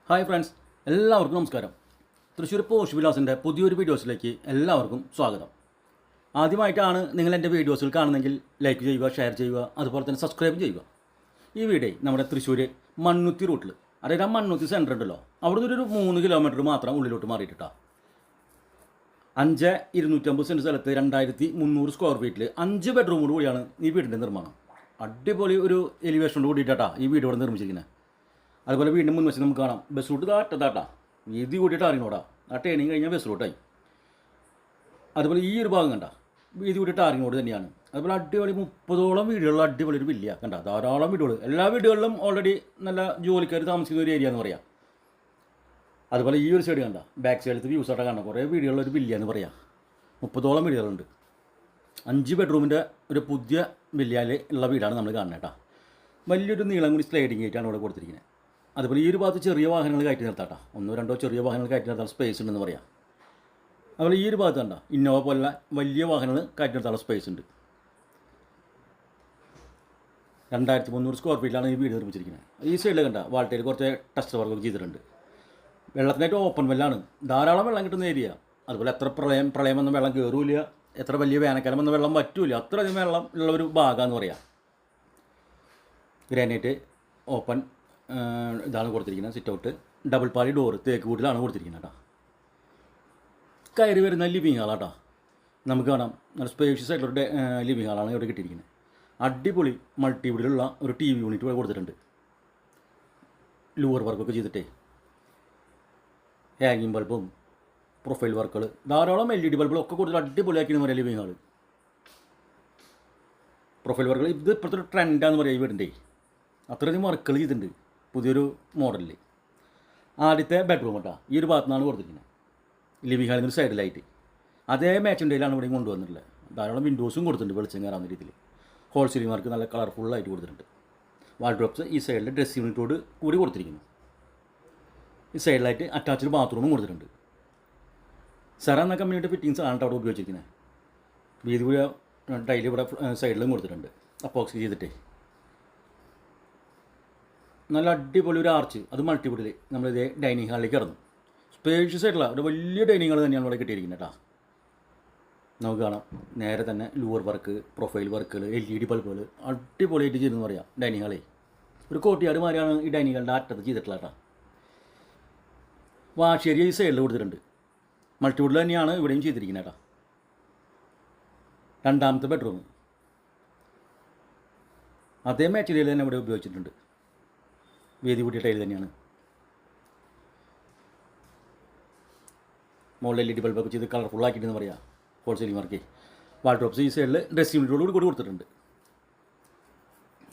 Hi friends, എല്ലാവർക്കും നമസ്കാരം. Thrissur posh വിലാസിൻ്റെ പുതിയൊരു വീഡിയോസിലേക്ക് എല്ലാവർക്കും സ്വാഗതം. ആദ്യമായിട്ടാണ് നിങ്ങൾ എൻ്റെ വീഡിയോസിൽ കാണുന്നെങ്കിൽ ലൈക്ക് ചെയ്യുക, ഷെയർ ചെയ്യുക, അതുപോലെ തന്നെ സബ്സ്ക്രൈബ് ചെയ്യുക. ഈ വീഡിയോ നമ്മുടെ തൃശ്ശൂർ മണ്ണുത്തി റൂട്ടിൽ, അതായത് ആ മണ്ണുത്തി സെൻറ്റർ ഉണ്ടല്ലോ, അവിടെ നിന്ന് ഒരു 3 കിലോമീറ്റർ മാത്രം ഉള്ളിലോട്ട് മാറിയിട്ടാണ് 5,250 സെൻറ്റ് സ്ഥലത്ത് 2,300 സ്ക്വയർ ഫീറ്റിൽ 5 ബെഡ്റൂമോട് കൂടിയാണ് ഈ വീടിൻ്റെ നിർമ്മാണം. അടിപൊളി ഒരു എലിവേഷനോട് കൂടിയിട്ടാണ് ഈ വീട് ഇവിടെ നിർമ്മിച്ചിരിക്കുന്നത്. അതുപോലെ വീണ്ടും മുൻവശം നമുക്ക് കാണാം ബസ് റൂട്ട് താട്ടാ വീതി കൂട്ടിയിട്ട് അറിയണോടാ. ആ ട്രെയിനിങ് കഴിഞ്ഞാൽ ബസ് റൂട്ടായി. അതുപോലെ ഈ ഒരു ഭാഗം കണ്ട വീതി കൂട്ടിയിട്ട് അറിയണോട് തന്നെയാണ്. അതുപോലെ അടിപൊളി 30ഓളം വീടുകളിൽ അടിപൊളി ഒരു വില്ല കണ്ട, ധാരാളം വീടുകൾ. എല്ലാ വീടുകളിലും ഓൾറെഡി നല്ല ജോലിക്കാർ താമസിക്കുന്ന ഒരു ഏരിയ എന്ന് പറയാം. അതുപോലെ ഈ ഒരു സൈഡ് കണ്ട, ബാക്ക് സൈഡിലത്തെ വ്യൂസ് ആയിട്ട് കാണാം, കുറേ വീടുകളിലൊരു വില്ല എന്ന് പറയാം. 30ഓളം വീടുകളുണ്ട്. 5 ബെഡ്റൂമിൻ്റെ ഒരു പുതിയ വില്ലയിൽ ഉള്ള വീടാണ് നമ്മൾ കാണുന്നത് കേട്ടോ. വലിയൊരു നീളം കൂടി സ്ലൈഡിങ് ആയിട്ടാണ് ഇവിടെ കൊടുത്തിരിക്കുന്നത്. അതുപോലെ ഈ ഒരു ഭാഗത്ത് ചെറിയ വാഹനങ്ങൾ കയറ്റി നിർത്താട്ടോ, 1-2 ചെറിയ വാഹനങ്ങൾ കയറ്റി നിർത്താൻ സ്പേസ് ഉണ്ടെന്ന് പറയാം. അതുപോലെ ഈ ഒരു ഭാഗത്ത് കണ്ട ഇന്നോവ പോലുള്ള വലിയ വാഹനങ്ങൾ കയറ്റി നിർത്താനുള്ള സ്പേസ് ഉണ്ട്. 2,300 സ്ക്വയർ ഫീറ്റിലാണ് ഈ വീട് നിർമ്മിച്ചിരിക്കുന്നത്. ഈ സൈഡിൽ കണ്ട വാൾട്ടയിൽ കുറച്ച് ടെസ്റ്റ് വർക്കൊക്കെ ചെയ്തിട്ടുണ്ട്. വെള്ളത്തിനായിട്ട് ഓപ്പൺ വെല്ലാണ്, ധാരാളം വെള്ളം കിട്ടുന്ന ഏരിയ. അതുപോലെ എത്ര പ്രളയം വന്ന വെള്ളം കയറൂല, എത്ര വലിയ വേനൽക്കാലം വന്ന വെള്ളം പറ്റൂല, അത്രയധികം വെള്ളം ഉള്ള ഒരു ഭാഗമെന്ന് പറയാം. ഗ്രാനൈറ്റ് ഓപ്പൺ ഇതാണ് കൊടുത്തിരിക്കുന്നത്. സിറ്റ് ഔട്ട് ഡബിൾ പാളി ഡോറ് തേക്ക് കൂട്ടിലാണ് കൊടുത്തിരിക്കുന്നത് കേട്ടോ. കയറി വരുന്ന ലിവിങ് ഹാളാട്ടോ. നമുക്ക് കാണാം നല്ല സ്പേഷ്യസ് ആയിട്ടുള്ള ലിവിങ് ഹാളാണ് ഇവിടെ കിട്ടിയിരിക്കുന്നത്. അടിപൊളി മൾട്ടിവുഡിലുള്ള ഒരു TV യൂണിറ്റ് ഇവിടെ കൊടുത്തിട്ടുണ്ട്. ലൂവർ വർക്കൊക്കെ ചെയ്തിട്ടേ ഹാങ്ങിങ് ബൾബും പ്രൊഫൈൽ വർക്കുകൾ, ധാരാളം LED ബൾബുകളൊക്കെ കൊടുത്തിട്ട് അടിപൊളിയാക്കിയെന്ന് പറയാം ലിവിങ് ഹാള്. പ്രൊഫൈൽ വർക്കുകൾ ഇത് ഇപ്പോഴത്തെ ഒരു ട്രെൻഡാന്ന് പറയാം ഈ വീടിൻ്റെ. അത്രയധികം വർക്കുകൾ ചെയ്തിട്ടുണ്ട് പുതിയൊരു മോഡലിൽ. ആദ്യത്തെ ബെഡ്റൂം കേട്ടോ ഈ ഒരു ഭാഗത്തു നിന്നാണ് കൊടുത്തിരിക്കുന്നത്, ലിവിങ് ഹാളിൽ നിന്ന് സൈഡിലായിട്ട്. അതേ മാച്ചിൻ്റെയിലാണ് ഇവിടെയും കൊണ്ടുവന്നിട്ടുള്ളത്. ധാരാളം വിൻഡോസും കൊടുത്തിട്ടുണ്ട് വെളിച്ചം കയറാവുന്ന രീതിയിൽ. ഹോൾ സീലിംഗ് വർക്ക് നല്ല കളർഫുള്ളായിട്ട് കൊടുത്തിട്ടുണ്ട്. വാൾഡ്രോപ്സ് ഈ സൈഡിൽ ഡ്രസ് യൂണിറ്റോട് കൂടി കൊടുത്തിരിക്കുന്നു. ഈ സൈഡിലായിട്ട് അറ്റാച്ച്ഡ് ബാത്റൂമും കൊടുത്തിട്ടുണ്ട്. സെറ എന്ന കമ്പനിയുടെ ഫിറ്റിങ്സ് ആണ് അവിടെ ഉപയോഗിച്ചിരിക്കുന്നത്. വീതി കൂടിയ ടൈല് ഇവിടെ സൈഡിലും കൊടുത്തിട്ടുണ്ട്, അപ്പോക്സി ചെയ്തിട്ടേ. നല്ല അടിപൊളി ഒരു ആർച്ച്, അത് മൾട്ടിവുഡിൽ നമ്മളിതേ ഡൈനിങ് ഹാളിലേക്ക് കടന്നു. സ്പേഷ്യസ് ആയിട്ടുള്ള ഒരു വലിയ ഡൈനിങ് ഹാൾ തന്നെയാണ് ഇവിടെ കിട്ടിയിരിക്കുന്നത് കേട്ടോ. നമുക്ക് കാണാം നേരെ തന്നെ ലൂവർ വർക്ക്, പ്രൊഫൈൽ വർക്കുകൾ, LED ബൾബുകൾ അടിപൊളിയായിട്ട് ചെയ്തെന്ന് പറയാം. ഡൈനിങ് ഹാളേ ഒരു കോട്ടിയാട് മാതിരിയാണ് ഈ ഡൈനിങ് ഹാളിൻ്റെ അറ്റത്ത് ചെയ്തിട്ടുള്ള കേട്ടോ. വാഷേരിയ ഈ സൈഡിൽ കൊടുത്തിട്ടുണ്ട്. മൾട്ടിവുഡിൽ തന്നെയാണ് ഇവിടെയും ചെയ്തിരിക്കുന്നത് കേട്ടോ. രണ്ടാമത്തെ ബെഡ്റൂം അതേ മെറ്റീരിയൽ തന്നെ ഇവിടെ ഉപയോഗിച്ചിട്ടുണ്ട്. വീതി കൂട്ടിയ ടൈൽ തന്നെയാണ്. മുകളിൽ LED ബൾബൊക്കെ ചെയ്ത് കളർഫുള്ളാക്കിയിട്ടെന്ന് പറയാം. Whole ceiling work. വാൾഡ്രോപ്സ് ഈ സൈഡിൽ ഡ്രസ് യൂണിറ്റോട് കൂടി കൊടുത്തിട്ടുണ്ട്.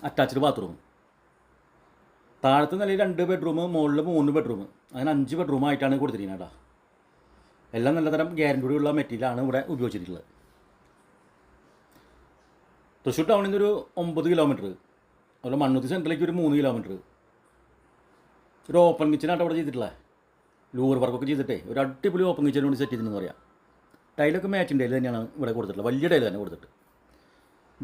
Attached bathroom. താഴത്തെ നിലയിൽ 2 ബെഡ്റൂം, മുകളിൽ 3 ബെഡ്റൂം, അങ്ങനെ 5 ബെഡ്റൂം ആയിട്ടാണ് കൊടുത്തിരിക്കുന്നത് കേട്ടോ. എല്ലാം നല്ലതരം ഗ്യാരൻറ്റിയുള്ള മെറ്റീരിയലാണ് ഇവിടെ ഉപയോഗിച്ചിട്ടുള്ളത്. തൃശ്ശൂർ ടൗണിൽ നിന്നൊരു 9 കിലോമീറ്റർ, അതുപോലെ മണ്ണുത്തി സെൻറ്ററിലേക്ക് ഒരു 3 കിലോമീറ്റർ. ഒരു ഓപ്പൺ കിച്ചനായിട്ട് അവിടെ ചെയ്തിട്ടുള്ളത്. ലൂവർ വർക്കൊക്കെ ചെയ്തിട്ടേ ഒരു അടിപൊളി ഓപ്പൺ കിച്ചൻ വേണ്ടി സെറ്റ് ചെയ്തെന്ന് പറയാം. ടൈലൊക്കെ മാച്ചിൻ്റെ ടൈൽ തന്നെയാണ് ഇവിടെ കൊടുത്തിട്ടുള്ളത്, വലിയ ടൈൽ തന്നെ കൊടുത്തിട്ട്.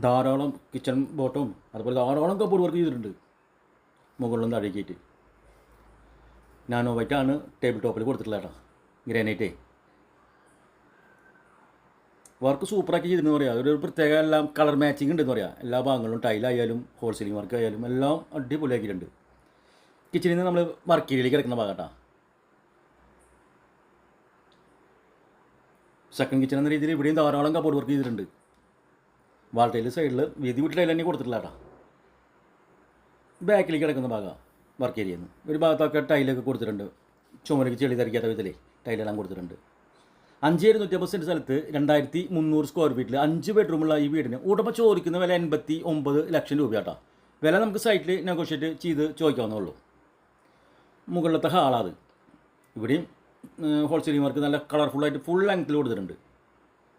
ധാരാളം കിച്ചൺ ബോട്ടും അതുപോലെ ധാരാളം കബോർഡ് വർക്ക് ചെയ്തിട്ടുണ്ട് മുകളിലും താഴേക്കായിട്ട്. നാനോ വൈറ്റാണ് ടേബിൾ ടോപ്പിൽ കൊടുത്തിട്ടുള്ളത് കേട്ടോ. ഗ്രാനൈറ്റേ വർക്ക് സൂപ്പറാക്കി ചെയ്തിരുന്നു പറയാം. ഒരു പ്രത്യേക എല്ലാം കളർ മാച്ചിങ് ഉണ്ടെന്ന് പറയാം. എല്ലാ ഭാഗങ്ങളിലും ടൈലായാലും ഹോൾ സീലിംഗ് വർക്ക് ആയാലും എല്ലാം അടിപൊളിയാക്കിയിട്ടുണ്ട്. കിച്ചണിൽ നിന്ന് നമ്മൾ വർക്ക് ഏരിയയിലേക്ക് കിടക്കുന്ന ഭാഗം കേട്ടോ. സെക്കൻഡ് കിച്ചൺ എന്ന രീതിയിൽ ഇവിടെയും ധാരാളം കബോർഡ് വർക്ക് ചെയ്തിട്ടുണ്ട്. വാൾ ടൈൽ സൈഡിൽ വീതി വീട്ടിൽ ടൈൽ തന്നെ കൊടുത്തിട്ടില്ല കേട്ടോ. ബാക്കിലേക്ക് കിടക്കുന്ന ഭാഗം വർക്ക് ഏരിയയിൽ നിന്ന് ഒരു ഭാഗത്തൊക്കെ ടൈലൊക്കെ കൊടുത്തിട്ടുണ്ട്. ചുമലേക്ക് ചെളി തെറിക്കാത്ത വിധത്തിലേ ടൈലെല്ലാം കൊടുത്തിട്ടുണ്ട്. 5,250 സെൻറ്റ് സ്ഥലത്ത് 2,300 സ്ക്വയർ ഫീറ്റിൽ 5 ബെഡ്റൂമുള്ള ഈ വീടിന് ഉടമ ചോദിക്കുന്ന വില 89 ലക്ഷം രൂപ കേട്ടോ. വില നമുക്ക് സൈറ്റിൽ നെഗോഷിയേറ്റ് ചെയ്ത് ചോദിക്കാവുന്നേ. മുകളിലത്തെ ഹാളാത്. ഇവിടെയും ഹോൾ സീലിംഗ് വർക്ക് നല്ല കളർഫുള്ളായിട്ട് ഫുൾ ലെങ്ത്തിൽ കൊടുത്തിട്ടുണ്ട്.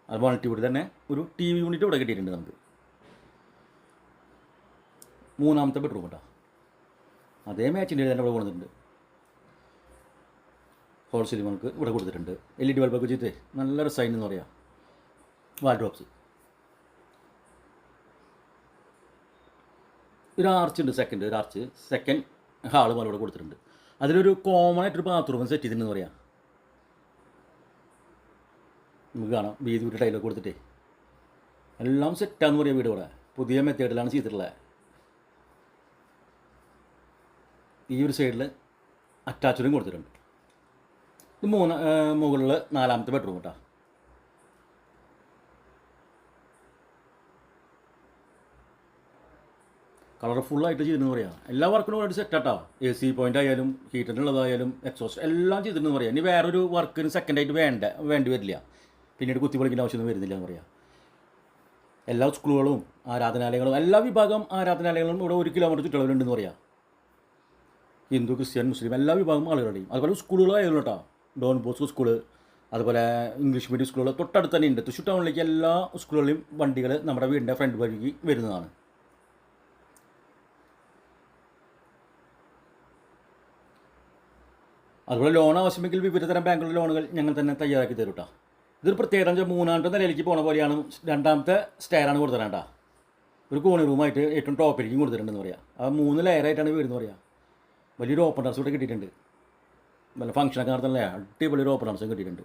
അത് മൾട്ടിവുഡ് തന്നെ ഒരു TV യൂണിറ്റ് ഇവിടെ കിട്ടിയിട്ടുണ്ട് നമുക്ക്. മൂന്നാമത്തെ ബെഡ്റൂം കേട്ടോ. അതേ മാച്ചിൻ്റെ തന്നെ ഇവിടെ കൊടുത്തിട്ടുണ്ട്. ഹോൾ സീലിംഗ് വർക്ക് ഇവിടെ കൊടുത്തിട്ടുണ്ട്. LED ബൾബൊക്കെ ചെയ്തേ നല്ല റിസൈൻ എന്ന് പറയാം. വാൾഡ്രോപ്സ് ഒരു ആർച്ച് ഉണ്ട്, ഒരു ആർച്ച് സെക്കൻഡ് ഹാള് പോലെ ഇവിടെ കൊടുത്തിട്ടുണ്ട്. അതിലൊരു കോമൺ ആയിട്ടൊരു ബാത്റൂം സെറ്റ് ചെയ്തിട്ടുണ്ടെന്ന് പറയാം. നമുക്ക് കാണാം വീതി വിട്ട് ടൈലൊക്കെ കൊടുത്തിട്ടേ എല്ലാം സെറ്റാന്ന് പറയാം. വീട് ഇവിടെ പുതിയ മെത്തേഡിലാണ് ചെയ്തിട്ടുള്ളത്. ഈ ഒരു സൈഡിൽ അറ്റാച്ചഡും കൊടുത്തിട്ടുണ്ട്. ഇത് മുകളിൽ 4ാമത്തെ ബെഡ്റൂം കേട്ടോ. കളർഫുള്ളായിട്ട് ചെയ്തിരുന്നു പറയാം. എല്ലാ വർക്കിനും വേണ്ടി സെറ്റാട്ടോ. AC പോയിൻ്റ് ആയാലും ഹീറ്ററിനുള്ളതായാലും എക്സോസ്റ്റ് എല്ലാം ചെയ്തിരുന്നു പറയാം. ഇനി വേറൊരു വർക്കിന് സെക്കൻഡായിട്ട് വേണ്ടി വരില്ല. പിന്നീട് കുത്തി പൊളിക്കേണ്ട ആവശ്യമൊന്നും വരുന്നില്ല എന്ന് പറയാം. എല്ലാ സ്കൂളുകളും ആരാധനാലയങ്ങളും എല്ലാ വിഭാഗം ആരാധനാലയങ്ങളും ഇവിടെ 1 കിലോമീറ്റർ ചുറ്റളവിലുണ്ടെന്ന് പറയാം. ഹിന്ദു, ക്രിസ്ത്യൻ, മുസ്ലിം എല്ലാ വിഭാഗം ആളുകളുടെയും. അതുപോലെ സ്കൂളുകളായിരുന്നു കേട്ടോ. ഡോൺ ബോസ്കോ സ്കൂള്, അതുപോലെ ഇംഗ്ലീഷ് മീഡിയം സ്കൂളുകൾ തൊട്ടടുത്ത് തന്നെ ഉണ്ട്. തൃശ്ശൂർ ടൗണിലേക്ക് എല്ലാ സ്കൂളുകളിലും വണ്ടികൾ നമ്മുടെ വീടിൻ്റെ ഫ്രണ്ട് വഴിക്ക് വരുന്നതാണ്. അതുപോലെ ലോൺ ആവശ്യമെങ്കിൽ വിവിധ തരം ബാങ്കുകളുടെ ലോണുകൾ ഞങ്ങൾ തന്നെ തയ്യാറാക്കി തരും കേട്ടോ. ഇതൊരു പ്രത്യേകത വെച്ചാൽ 3ാമത്തെ നിലയിലേക്ക് പോണ പോലെയാണ്. 2ാമത്തെ സ്റ്റെയറാണ് കൊടുത്തിട്ടുണ്ട് കേട്ടോ. ഒരു കോണി റൂമായിട്ട് ഏറ്റവും ടോപ്പിലേക്കും കൊടുത്തിട്ടുണ്ടെന്ന് പറയാം. ആ 3 ലെയറായിട്ടാണ് വീടെന്ന് പറയാം. വലിയൊരു ഓപ്പൺ ടെറസ് ഇവിടെ കിട്ടിയിട്ടുണ്ട്. വല്ല ഫംഗ്ഷനൊക്കെ നടത്തുന്നില്ല, അടിപൊളി ഒരു ഓപ്പൺ ടെറസും കിട്ടിയിട്ടുണ്ട്.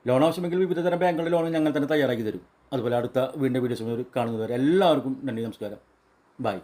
ലോൺ ആവശ്യമെങ്കിൽ വിവിധ തരം ബാങ്കുകളുടെ ലോൺ ഞങ്ങൾ തന്നെ തയ്യാറാക്കി തരും. അതുപോലെ അടുത്ത വീടിൻ്റെ വീഡിയോസ് കാണുന്നവരെ എല്ലാവർക്കും നന്ദി, നമസ്കാരം, ബൈ.